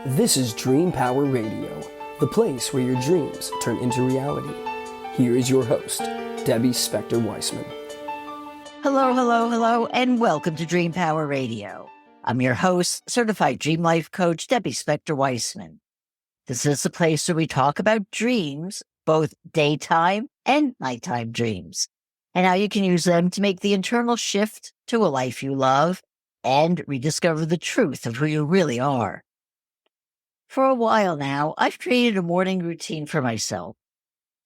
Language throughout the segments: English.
This is Dream Power Radio, the place where your dreams turn into reality. Here is your host, Debbie Spector-Weissman. Hello, and welcome to Dream Power Radio. I'm your host, certified dream life coach, Debbie Spector-Weissman. This is the place where we talk about dreams, both daytime and nighttime dreams, and how you can use them to make the internal shift to a life you love and rediscover the truth of who you really are. For a while now, I've created a morning routine for myself.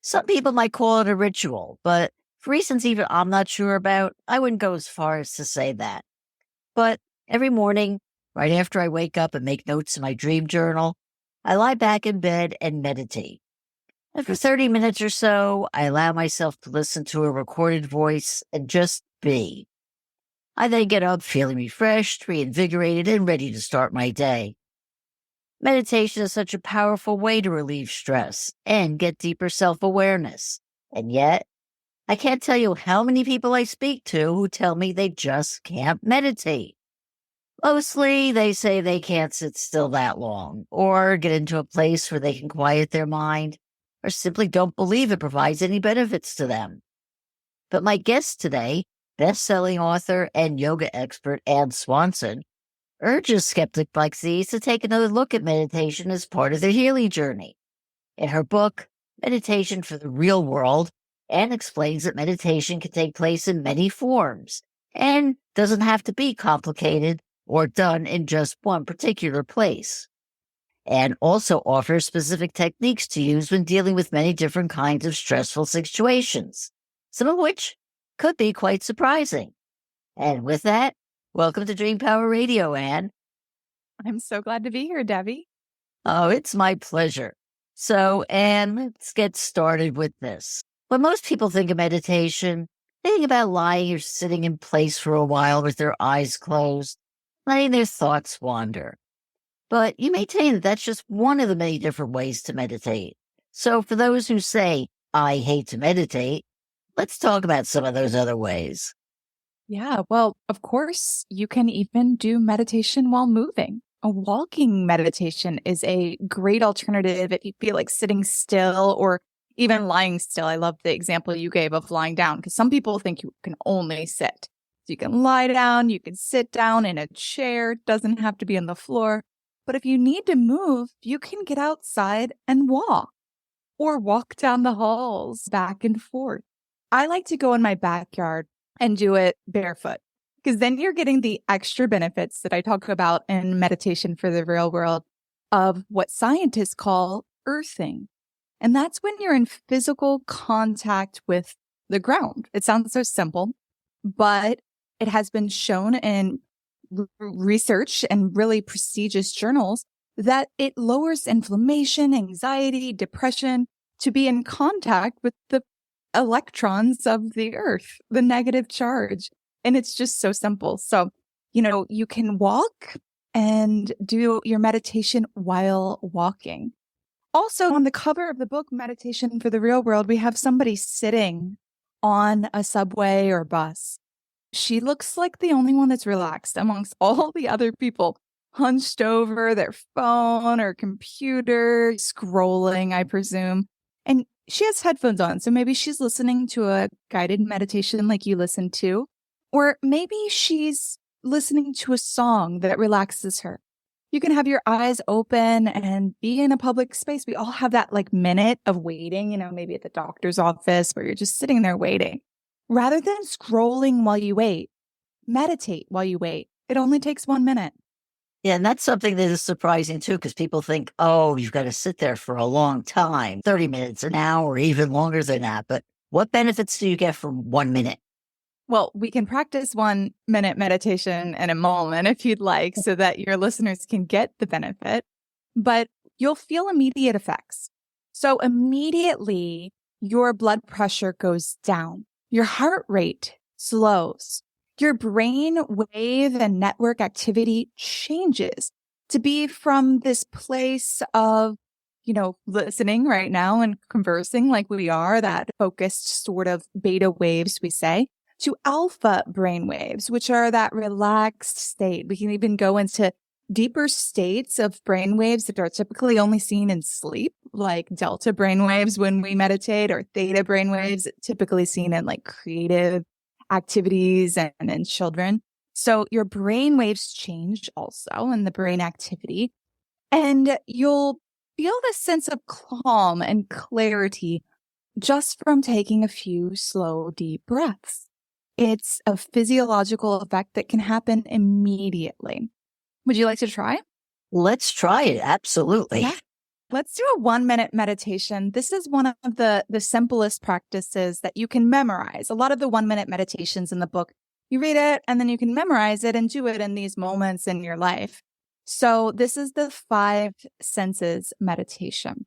Some people might call it a ritual, but for reasons even I'm not sure about, I wouldn't go as far as to say that. But every morning, right after I wake up and make notes in my dream journal, I lie back in bed and meditate. And for 30 minutes or so, I allow myself to listen to a recorded voice and just be. I then get up feeling refreshed, reinvigorated, and ready to start my day. Meditation is such a powerful way to relieve stress and get deeper self-awareness. And yet, I can't tell you how many people I speak to who tell me they just can't meditate. Mostly, they say they can't sit still that long, or get into a place where they can quiet their mind, or simply don't believe it provides any benefits to them. But my guest today, best-selling author and yoga expert Ann Swanson, urges skeptics like these to take another look at meditation as part of their healing journey. In her book, Meditation for the Real World, Ann explains that meditation can take place in many forms and doesn't have to be complicated or done in just one particular place. Ann also offers specific techniques to use when dealing with many different kinds of stressful situations, some of which could be quite surprising. And with that, welcome to Dream Power Radio, Ann. I'm so glad to be here, Debbie. Oh, it's my pleasure. So, Ann, let's get started with this. When most people think of meditation, they think about lying or sitting in place for a while with their eyes closed, letting their thoughts wander. But you maintain that that's just one of the many different ways to meditate. So for those who say, I hate to meditate, let's talk about some of those other ways. Yeah, well, of course, you can even do meditation while moving. A walking meditation is a great alternative if you feel like sitting still or even lying still. I love the example you gave of lying down because some people think you can only sit. So you can lie down, you can sit down in a chair, it doesn't have to be on the floor. But if you need to move, you can get outside and walk or walk down the halls back and forth. I like to go in my backyard and do it barefoot because then you're getting the extra benefits that I talk about in Meditation for the Real World of what scientists call earthing. And that's when you're in physical contact with the ground. It sounds so simple, but it has been shown in research and really prestigious journals that it lowers inflammation, anxiety, depression to be in contact with the electrons of the earth, the negative charge. And it's just so simple. So, you can walk and do your meditation while walking. Also, on the cover of the book, Meditation for the Real World, we have somebody sitting on a subway or bus. She looks like the only one that's relaxed amongst all the other people, hunched over their phone or computer, scrolling, I presume. And she has headphones on, so maybe she's listening to a guided meditation like you listen to, or maybe she's listening to a song that relaxes her. You can have your eyes open and be in a public space. We all have that minute of waiting, maybe at the doctor's office where you're just sitting there waiting. Rather than scrolling while you wait, meditate while you wait. It only takes 1 minute. Yeah, and that's something that is surprising too, because people think, oh, you've got to sit there for a long time, 30 minutes, an hour, even longer than that. But what benefits do you get from 1 minute? Well, we can practice 1 minute meditation in a moment if you'd like, so that your listeners can get the benefit, but you'll feel immediate effects. So immediately your blood pressure goes down. Your heart rate slows. Your brain wave and network activity changes to be from this place of, listening right now and conversing like we are, that focused sort of beta waves, we say, to alpha brain waves, which are that relaxed state. We can even go into deeper states of brainwaves that are typically only seen in sleep, like delta brainwaves when we meditate, or theta brainwaves, typically seen in like creative activities and in children. So your brainwaves change also in the brain activity, and you'll feel this sense of calm and clarity just from taking a few slow, deep breaths. It's a physiological effect that can happen immediately. Would you like to try? Let's try it. Absolutely. Yeah. Let's do a 1-minute meditation. This is one of the simplest practices that you can memorize. A lot of the 1-minute meditations in the book, you read it and then you can memorize it and do it in these moments in your life. So this is the 5 senses meditation.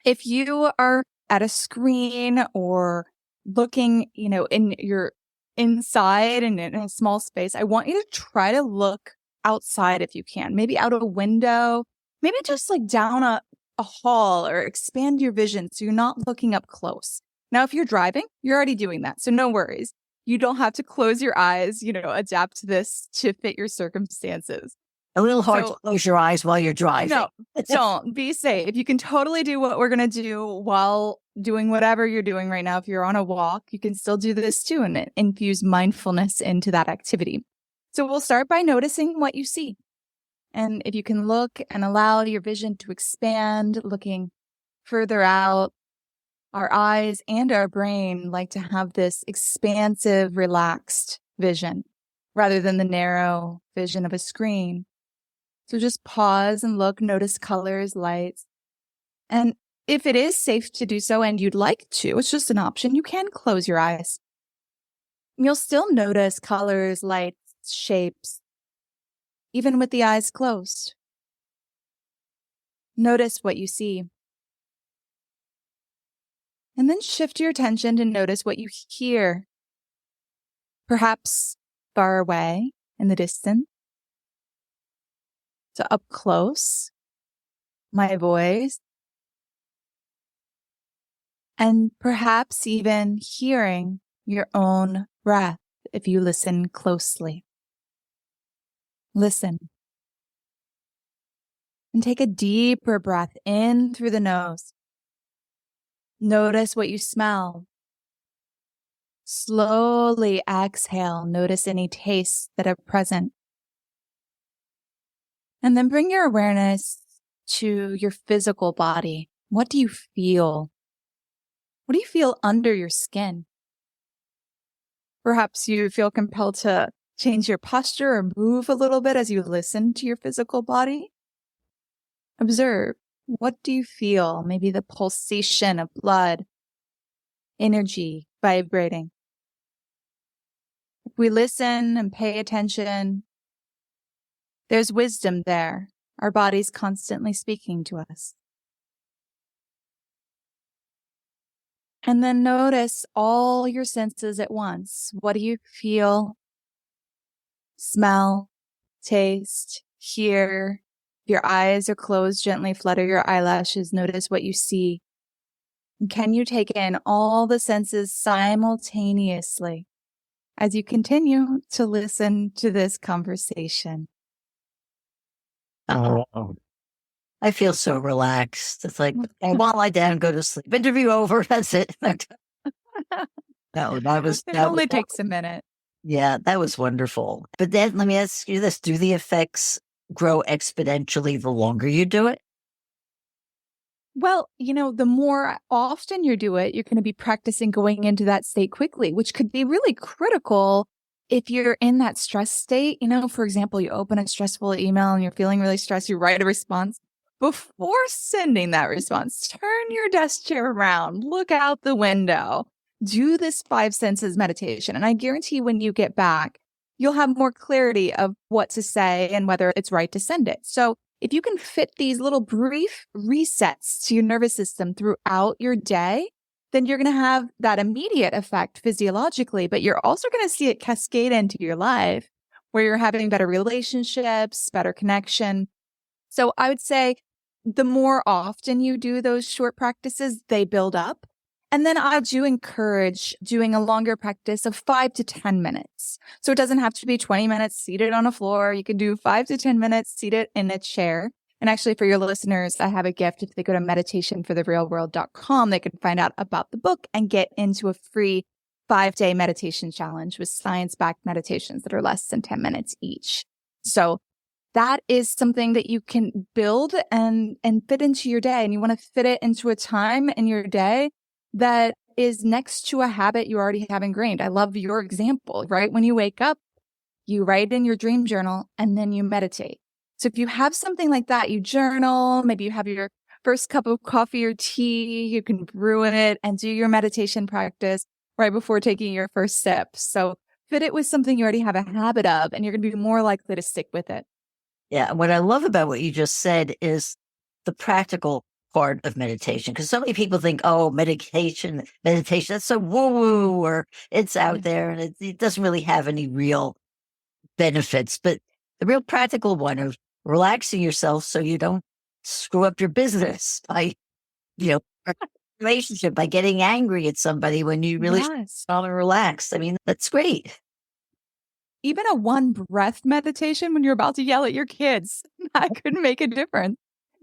If you are at a screen or looking, in your inside and in a small space, I want you to try to look outside if you can, maybe out a window, maybe just like down a hall, or expand your vision so you're not looking up close. Now, if you're driving, you're already doing that. So no worries. You don't have to close your eyes, adapt this to fit your circumstances. A little hard to close your eyes while you're driving. No, don't. Be safe. You can totally do what we're going to do while doing whatever you're doing right now. If you're on a walk, you can still do this too and infuse mindfulness into that activity. So we'll start by noticing what you see. And if you can look and allow your vision to expand, looking further out, our eyes and our brain like to have this expansive, relaxed vision rather than the narrow vision of a screen. So just pause and look, notice colors, lights. And if it is safe to do so and you'd like to, it's just an option, you can close your eyes. You'll still notice colors, lights, shapes, even with the eyes closed. Notice what you see. And then shift your attention to notice what you hear. Perhaps far away in the distance, to up close, my voice, and perhaps even hearing your own breath if you listen closely. Listen. And take a deeper breath in through the nose. Notice what you smell. Slowly exhale. Notice any tastes that are present. And then bring your awareness to your physical body. What do you feel? What do you feel under your skin? Perhaps you feel compelled to change your posture or move a little bit as you listen to your physical body. Observe. What do you feel? Maybe the pulsation of blood, energy vibrating. If we listen and pay attention, there's wisdom there. Our body's constantly speaking to us. And then notice all your senses at once. What do you feel? Smell, taste, hear. If your eyes are closed, gently flutter your eyelashes. Notice what you see. And can you take in all the senses simultaneously as you continue to listen to this conversation? Oh, I feel so relaxed. It's like, I want to lie down and go to sleep. Interview over. That's it. It only takes a minute. Yeah, that was wonderful. But then let me ask you this. Do the effects grow exponentially the longer you do it? Well, the more often you do it, you're going to be practicing going into that state quickly, which could be really critical if you're in that stress state. For example, you open a stressful email and you're feeling really stressed, you write a response. Before sending that response, turn your desk chair around, look out the window, do this 5 senses meditation. And I guarantee when you get back, you'll have more clarity of what to say and whether it's right to send it. So if you can fit these little brief resets to your nervous system throughout your day, then you're going to have that immediate effect physiologically, but you're also going to see it cascade into your life where you're having better relationships, better connection. So I would say the more often you do those short practices, they build up. And then I do encourage doing a longer practice of 5 to 10 minutes. So it doesn't have to be 20 minutes seated on a floor. You can do 5 to 10 minutes seated in a chair. And actually, for your listeners, I have a gift. If they go to meditationfortherealworld.com, they can find out about the book and get into a free 5-day meditation challenge with science-backed meditations that are less than 10 minutes each. So that is something that you can build and fit into your day. And you want to fit it into a time in your day that is next to a habit you already have ingrained. I love your example, right? When you wake up, you write in your dream journal and then you meditate. So if you have something like that, you journal, maybe you have your first cup of coffee or tea, you can brew it and do your meditation practice right before taking your first sip. So fit it with something you already have a habit of, and you're going to be more likely to stick with it. Yeah. What I love about what you just said is the practical part of meditation. Because so many people think, oh, meditation, that's so woo-woo, or it's out there and it doesn't really have any real benefits. But the real practical one of relaxing yourself so you don't screw up your business by, or relationship, by getting angry at somebody when you really want to relax. I mean, that's great. Even a one breath meditation when you're about to yell at your kids, that could make a difference.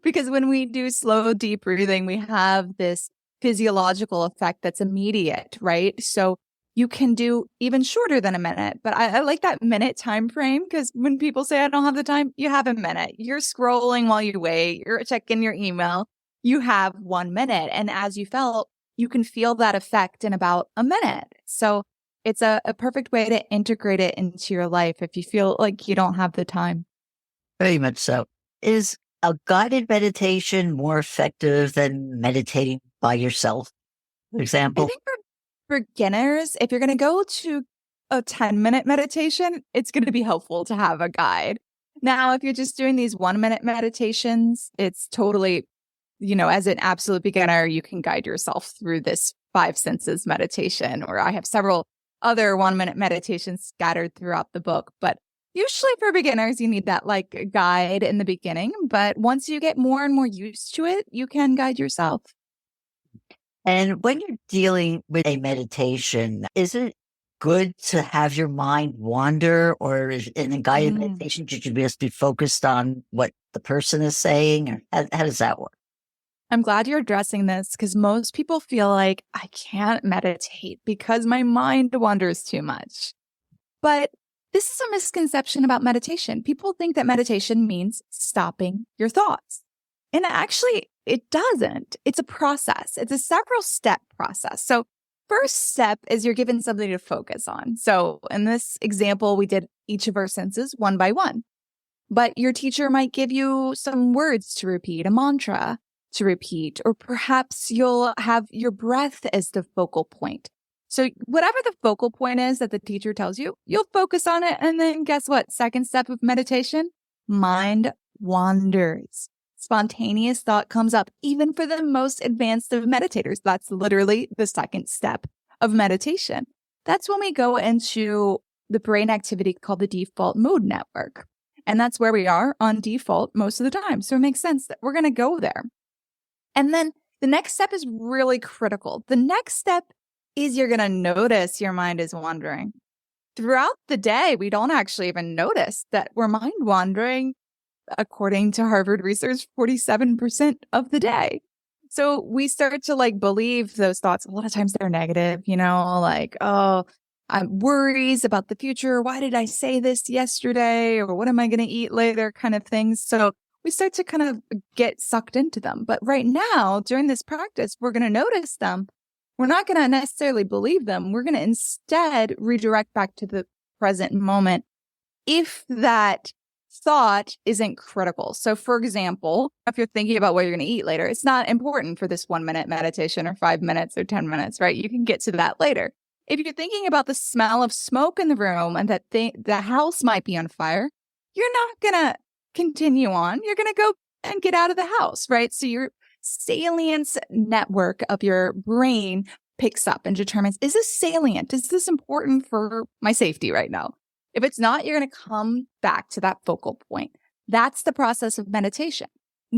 Because when we do slow, deep breathing, we have this physiological effect that's immediate, right? So you can do even shorter than a minute. But I like that minute time frame, because when people say, I don't have the time, you have a minute. You're scrolling while you wait. You're checking your email. You have 1 minute. And as you felt, you can feel that effect in about a minute. So it's a perfect way to integrate it into your life if you feel like you don't have the time. Very much so. Is a guided meditation more effective than meditating by yourself, for I example? think for beginners, if you're going to go to a 10-minute meditation, it's going to be helpful to have a guide. Now, if you're just doing these 1-minute meditations, it's totally, as an absolute beginner, you can guide yourself through this 5 senses meditation, or I have several other 1-minute meditations scattered throughout the book. But usually for beginners, you need that like guide in the beginning. But once you get more and more used to it, you can guide yourself. And when you're dealing with a meditation, is it good to have your mind wander, or in a guided meditation, you should just be focused on what the person is saying? Or how does that work? I'm glad you're addressing this, because most people feel like I can't meditate because my mind wanders too much. But this is a misconception about meditation. People think that meditation means stopping your thoughts. And actually, it doesn't. It's a process. It's a several step process. So first step is you're given something to focus on. So in this example, we did each of our senses one by one. But your teacher might give you some words to repeat, a mantra to repeat, or perhaps you'll have your breath as the focal point. So whatever the focal point is that the teacher tells you, you'll focus on it. And then guess what? Second step of meditation, mind wanders. Spontaneous thought comes up, even for the most advanced of meditators. That's literally the second step of meditation. That's when we go into the brain activity called the default mode network. And that's where we are on default most of the time. So it makes sense that we're going to go there. And then the next step is really critical. The next step is you're going to notice your mind is wandering. Throughout the day, we don't actually even notice that we're mind wandering. According to Harvard research, 47% of the day. So we start to believe those thoughts. A lot of times they're negative, oh, I'm worries about the future. Why did I say this yesterday? Or what am I going to eat later? Kind of things. So we start to kind of get sucked into them. But right now, during this practice, we're going to notice them. We're not going to necessarily believe them. We're going to instead redirect back to the present moment if that thought isn't critical. So for example, if you're thinking about what you're going to eat later, it's not important for this 1-minute meditation or 5 minutes or 10 minutes, right? You can get to that later. If you're thinking about the smell of smoke in the room and that the house might be on fire, you're not going to continue on. You're going to go and get out of the house, right? So your salience network of your brain picks up and determines, is this salient? Is this important for my safety right now? If it's not, you're going to come back to that focal point. That's the process of meditation.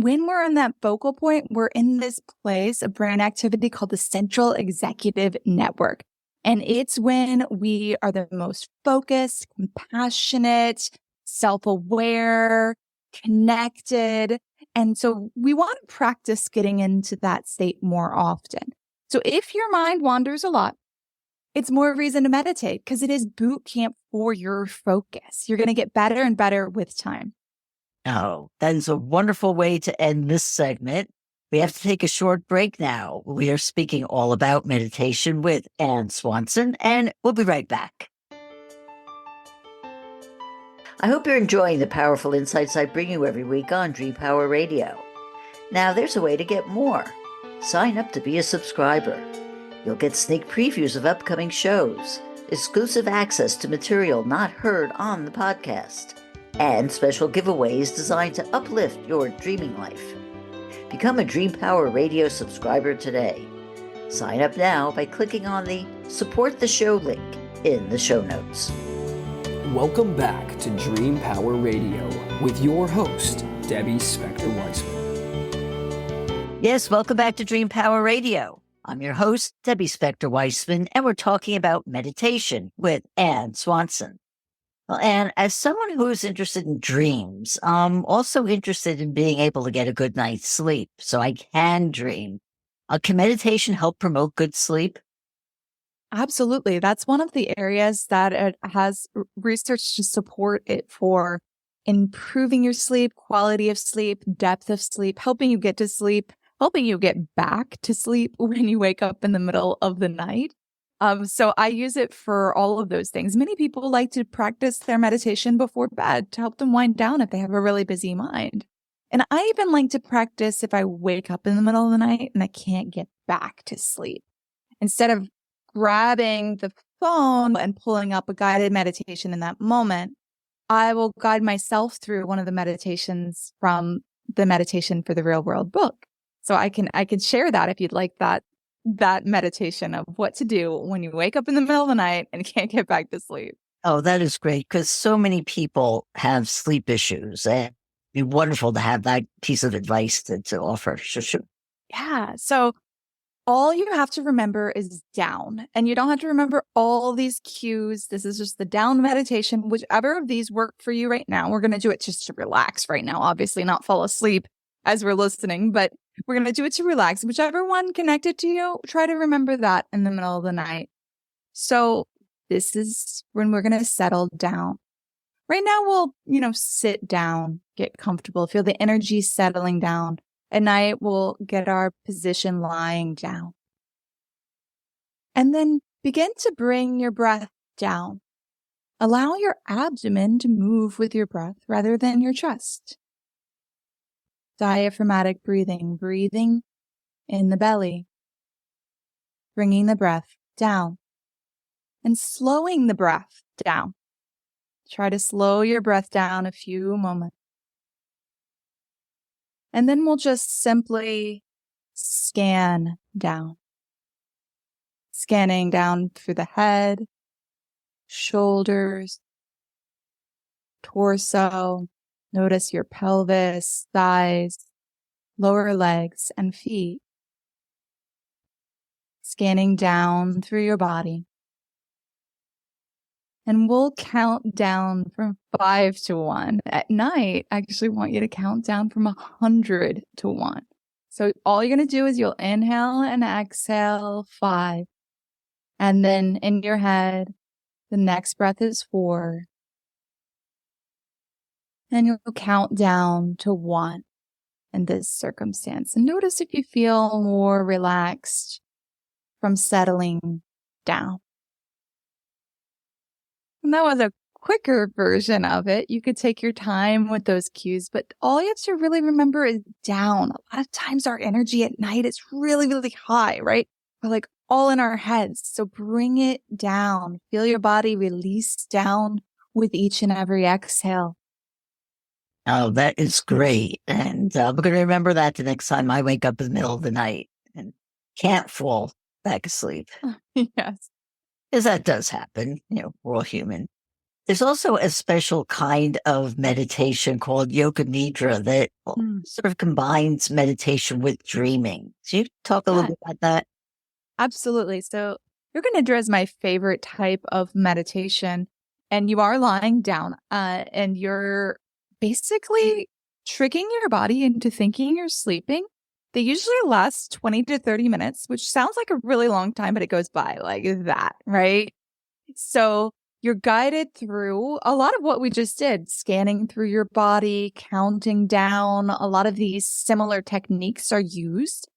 when we're in that focal point, we're in this place of brain activity called the central executive network. And it's when we are the most focused, compassionate, self-aware, connected. And so we want to practice getting into that state more often. So if your mind wanders a lot, it's more reason to meditate because it is boot camp for your focus. You're going to get better and better with time. Oh, that is a wonderful way to end this segment. We have to take a short break now. We are speaking all about meditation with Ann Swanson, and we'll be right back. I hope you're enjoying the powerful insights I bring you every week on Dream Power Radio. Now, there's a way to get more. Sign up to be a subscriber. You'll get sneak previews of upcoming shows, exclusive access to material not heard on the podcast, and special giveaways designed to uplift your dreaming life. Become a Dream Power Radio subscriber today. Sign up now by clicking on the Support the Show link in the show notes. Welcome back to Dream Power Radio with your host, Debbie Spector-Weissman. Yes, welcome back to Dream Power Radio. I'm your host, Debbie Spector-Weissman, and we're talking about meditation with Ann Swanson. Well, Ann, as someone who's interested in dreams, I'm also interested in being able to get a good night's sleep so I can dream. Can meditation help promote good sleep? Absolutely. That's one of the areas that it has research to support it for improving your sleep, quality of sleep, depth of sleep, helping you get to sleep, helping you get back to sleep when you wake up in the middle of the night. So I use it for all of those things. Many people like to practice their meditation before bed to help them wind down if they have a really busy mind. And I even like to practice if I wake up in the middle of the night and I can't get back to sleep. Instead of grabbing the phone and pulling up a guided meditation in that moment, I will guide myself through one of the meditations from the Meditation for the Real World book. So I can share that if you'd like that meditation of what to do when you wake up in the middle of the night and can't get back to sleep. Oh, that is great because so many people have sleep issues. And it'd be wonderful to have that piece of advice to offer. Sure. Yeah. So all you have to remember is down, and you don't have to remember all these cues. This is just the down meditation. Whichever of these work for you right now, we're going to do it just to relax right now, obviously not fall asleep as we're listening, but we're going to do it to relax. Whichever one connected to you, try to remember that in the middle of the night. So this is when we're going to settle down. Right now, we'll, sit down, get comfortable, feel the energy settling down. At night, we'll get our position lying down. And then begin to bring your breath down. Allow your abdomen to move with your breath rather than your chest. Diaphragmatic breathing, breathing in the belly, bringing the breath down and slowing the breath down. Try to slow your breath down a few moments. And then we'll just simply scan down, scanning down through the head, shoulders, torso. Notice your pelvis, thighs, lower legs, and feet. Scanning down through your body. And we'll count down from 5 to 1. At night, I actually want you to count down from 100 to 1. So all you're going to do is you'll inhale and exhale 5. And then in your head, the next breath is 4. And you'll count down to 1 in this circumstance. And notice if you feel more relaxed from settling down. And that was a quicker version of it. You could take your time with those cues, but all you have to really remember is down. A lot of times our energy at night is really, really high, right? We're like all in our heads. So bring it down. Feel your body release down with each and every exhale. Oh, that is great. And I'm going to remember that the next time I wake up in the middle of the night and can't fall back asleep. Yes. Because that does happen. We're all human. There's also a special kind of meditation called yoga nidra that sort of combines meditation with dreaming. So you talk a little bit about that? Absolutely. So yoga nidra is my favorite type of meditation. And you are lying down and you're basically tricking your body into thinking you're sleeping. They usually last 20 to 30 minutes, which sounds like a really long time, but it goes by like that, right? So you're guided through a lot of what we just did, scanning through your body, counting down. A lot of these similar techniques are used.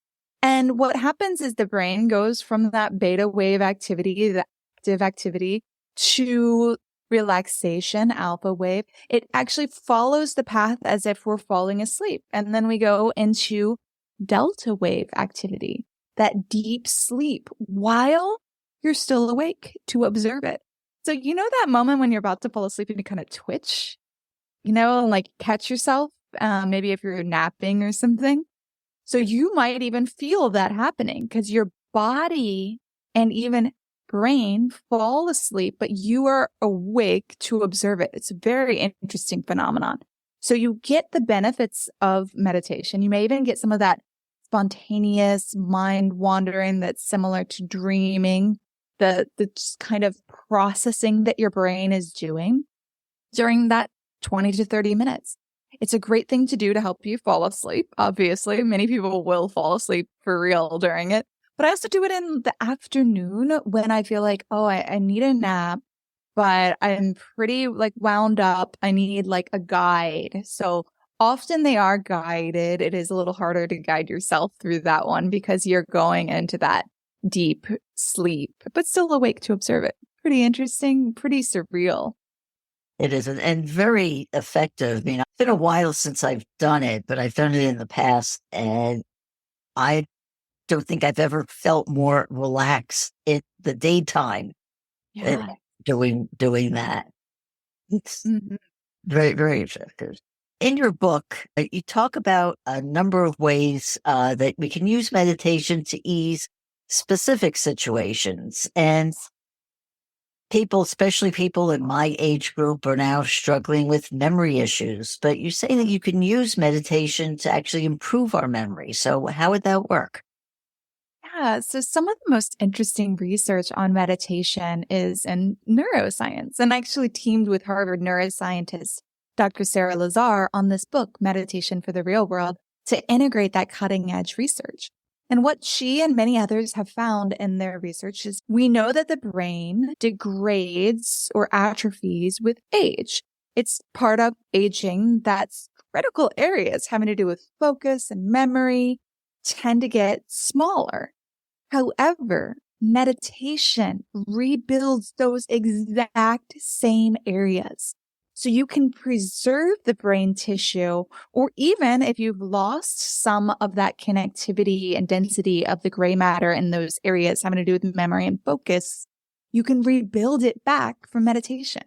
And what happens is the brain goes from that beta wave activity, the active activity, to relaxation, alpha wave. It actually follows the path as if we're falling asleep. And then we go into delta wave activity, that deep sleep while you're still awake to observe it. So you know that moment when you're about to fall asleep and you kind of twitch, and like catch yourself, maybe if you're napping or something. So you might even feel that happening because your body and even brain fall asleep, but you are awake to observe it. It's a very interesting phenomenon. So you get the benefits of meditation. You may even get some of that spontaneous mind wandering that's similar to dreaming, the just kind of processing that your brain is doing during that 20 to 30 minutes. It's a great thing to do to help you fall asleep. Obviously, many people will fall asleep for real during it. But I also do it in the afternoon when I feel like, oh, I need a nap, but I'm pretty like wound up. I need like a guide. So often they are guided. It is a little harder to guide yourself through that one because you're going into that deep sleep, but still awake to observe it. Pretty interesting, pretty surreal. It is, and very effective. I mean, it's been a while since I've done it, but I've done it in the past, and I don't think I've ever felt more relaxed in the daytime than doing that. It's very, very effective. In your book, you talk about a number of ways that we can use meditation to ease specific situations. And people, especially people in my age group, are now struggling with memory issues. But you say that you can use meditation to actually improve our memory. So how would that work? Yeah, so some of the most interesting research on meditation is in neuroscience, and I actually teamed with Harvard neuroscientist Dr. Sarah Lazar on this book, Meditation for the Real World, to integrate that cutting edge research. And what she and many others have found in their research is we know that the brain degrades or atrophies with age. It's part of aging that's critical areas having to do with focus and memory tend to get smaller. However, meditation rebuilds those exact same areas. So you can preserve the brain tissue, or even if you've lost some of that connectivity and density of the gray matter in those areas having to do with memory and focus, you can rebuild it back from meditation.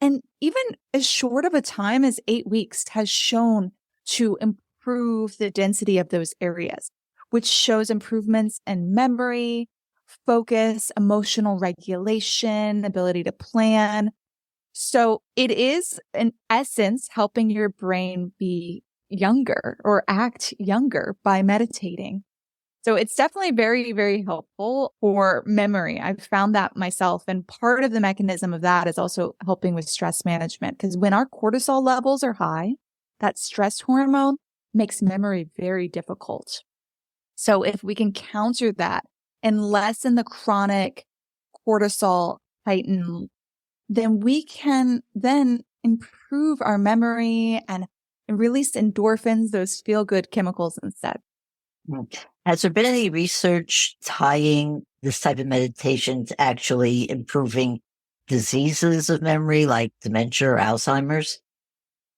And even as short of a time as 8 weeks has shown to improve the density of those areas, which shows improvements in memory, focus, emotional regulation, ability to plan. So it is, in essence, helping your brain be younger or act younger by meditating. So it's definitely very, very helpful for memory. I've found that myself. And part of the mechanism of that is also helping with stress management. Because when our cortisol levels are high, that stress hormone makes memory very difficult. So if we can counter that and lessen the chronic cortisol heighten, then we can then improve our memory and release endorphins, those feel-good chemicals instead. Has there been any research tying this type of meditation to actually improving diseases of memory like dementia or Alzheimer's?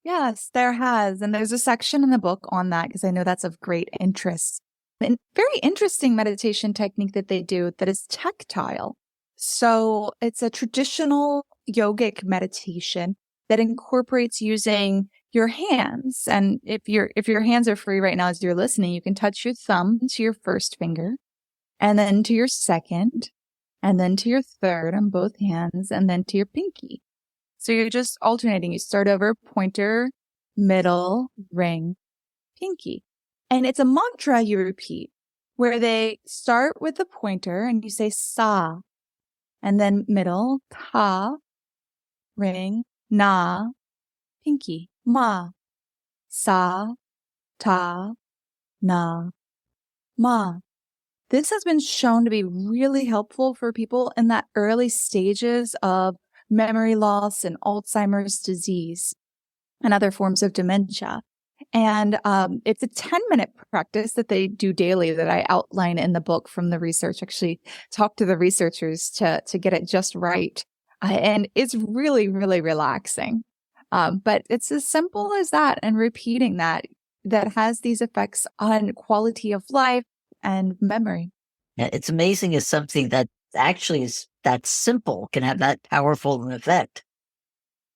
Yes, there has. And there's a section in the book on that because I know that's of great interest. And very interesting meditation technique that they do that is tactile. So it's a traditional yogic meditation that incorporates using your hands. And if your hands are free right now as you're listening, you can touch your thumb to your first finger and then to your second and then to your third on both hands and then to your pinky. So you're just alternating. You start over pointer, middle, ring, pinky. And it's a mantra you repeat where they start with the pointer and you say sa, and then middle, ta, ring, na, pinky, ma, sa, ta, na, ma. This has been shown to be really helpful for people in that early stages of memory loss and Alzheimer's disease and other forms of dementia. And it's a 10-minute practice that they do daily that I outline in the book from the research. Actually, talk to the researchers to get it just right. And it's really, really relaxing. But it's as simple as that, and repeating that has these effects on quality of life and memory. Yeah, it's amazing as something that actually is that simple can have that powerful an effect.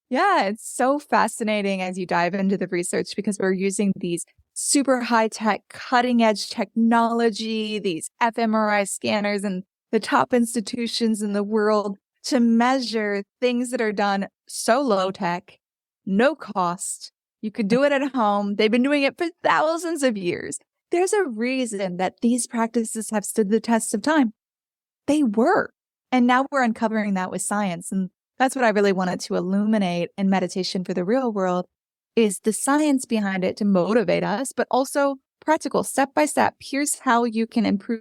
Yeah, it's so fascinating as you dive into the research because we're using these super high-tech, cutting-edge technology, these fMRI scanners and the top institutions in the world to measure things that are done so low-tech, no cost. You could do it at home. They've been doing it for thousands of years. There's a reason that these practices have stood the test of time. They work. And now we're uncovering that with science. And that's what I really wanted to illuminate in Meditation for the Real World, is the science behind it to motivate us, but also practical, step by step. Here's how you can improve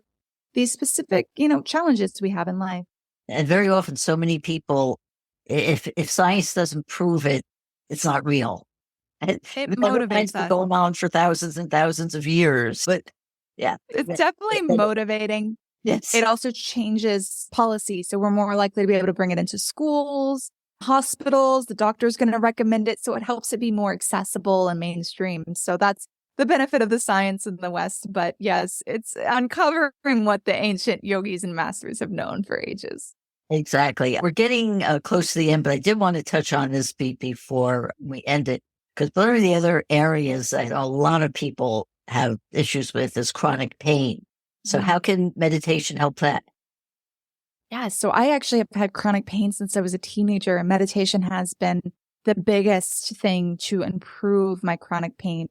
these specific, challenges we have in life. And very often, so many people, if science doesn't prove it, it's not real. It motivates us. Going on for thousands and thousands of years. But yeah. It's definitely motivating. Yes. It also changes policy. So we're more likely to be able to bring it into schools, hospitals. The doctor's going to recommend it. So it helps it be more accessible and mainstream. So that's the benefit of the science in the West. But yes, it's uncovering what the ancient yogis and masters have known for ages. Exactly. We're getting close to the end, but I did want to touch on this before we end it, because one of the other areas that a lot of people have issues with is chronic pain. So how can meditation help that? Yeah, so I actually have had chronic pain since I was a teenager, and meditation has been the biggest thing to improve my chronic pain.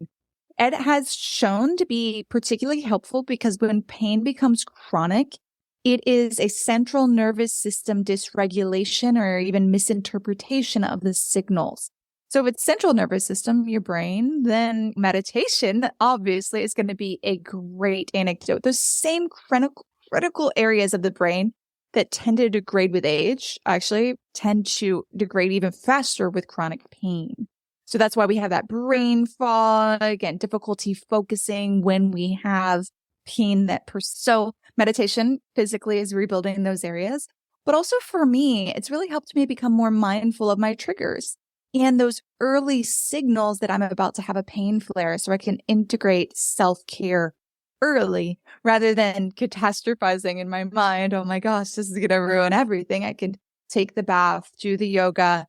It has shown to be particularly helpful because when pain becomes chronic, it is a central nervous system dysregulation or even misinterpretation of the signals. So if it's central nervous system, your brain, then meditation obviously is going to be a great antidote. Those same critical areas of the brain that tend to degrade with age actually tend to degrade even faster with chronic pain. So that's why we have that brain fog and difficulty focusing when we have pain so meditation physically is rebuilding those areas. But also for me, it's really helped me become more mindful of my triggers and those early signals that I'm about to have a pain flare, so I can integrate self-care early rather than catastrophizing in my mind. Oh my gosh, this is going to ruin everything. I can take the bath, do the yoga,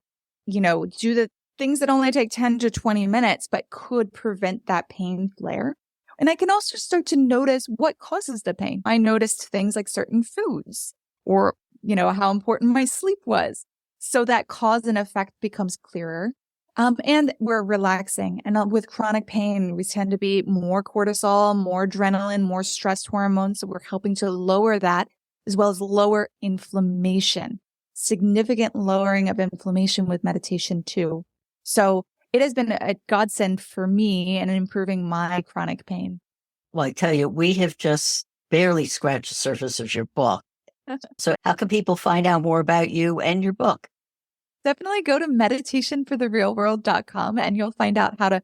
do the things that only take 10 to 20 minutes, but could prevent that pain flare. And I can also start to notice what causes the pain. I noticed things like certain foods or, how important my sleep was. So that cause and effect becomes clearer. And we're relaxing. And with chronic pain, we tend to be more cortisol, more adrenaline, more stress hormones. So we're helping to lower that, as well as lower inflammation. Significant lowering of inflammation with meditation too. So it has been a godsend for me in improving my chronic pain. Well, I tell you, we have just barely scratched the surface of your book. So how can people find out more about you and your book? Definitely go to meditationfortherealworld.com and you'll find out how to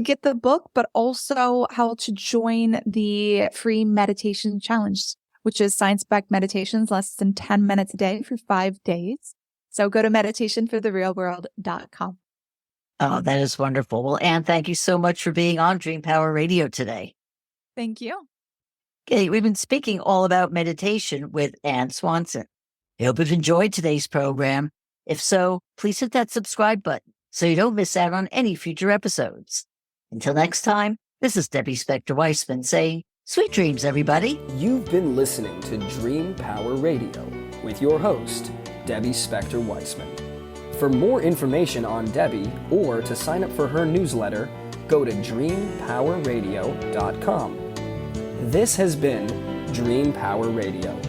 get the book, but also how to join the free meditation challenge, which is science-backed meditations, less than 10 minutes a day for 5 days. So go to meditationfortherealworld.com. Oh, that is wonderful. Well, Ann, thank you so much for being on Dream Power Radio today. Thank you. Okay, we've been speaking all about meditation with Ann Swanson. I hope you've enjoyed today's program. If so, please hit that subscribe button so you don't miss out on any future episodes. Until next time, this is Debbie Spector-Weissman saying, sweet dreams, everybody. You've been listening to Dream Power Radio with your host, Debbie Spector-Weissman. For For more information on Debbie or to sign up for her newsletter, go to dreampowerradio.com. This has been Dream Power Radio.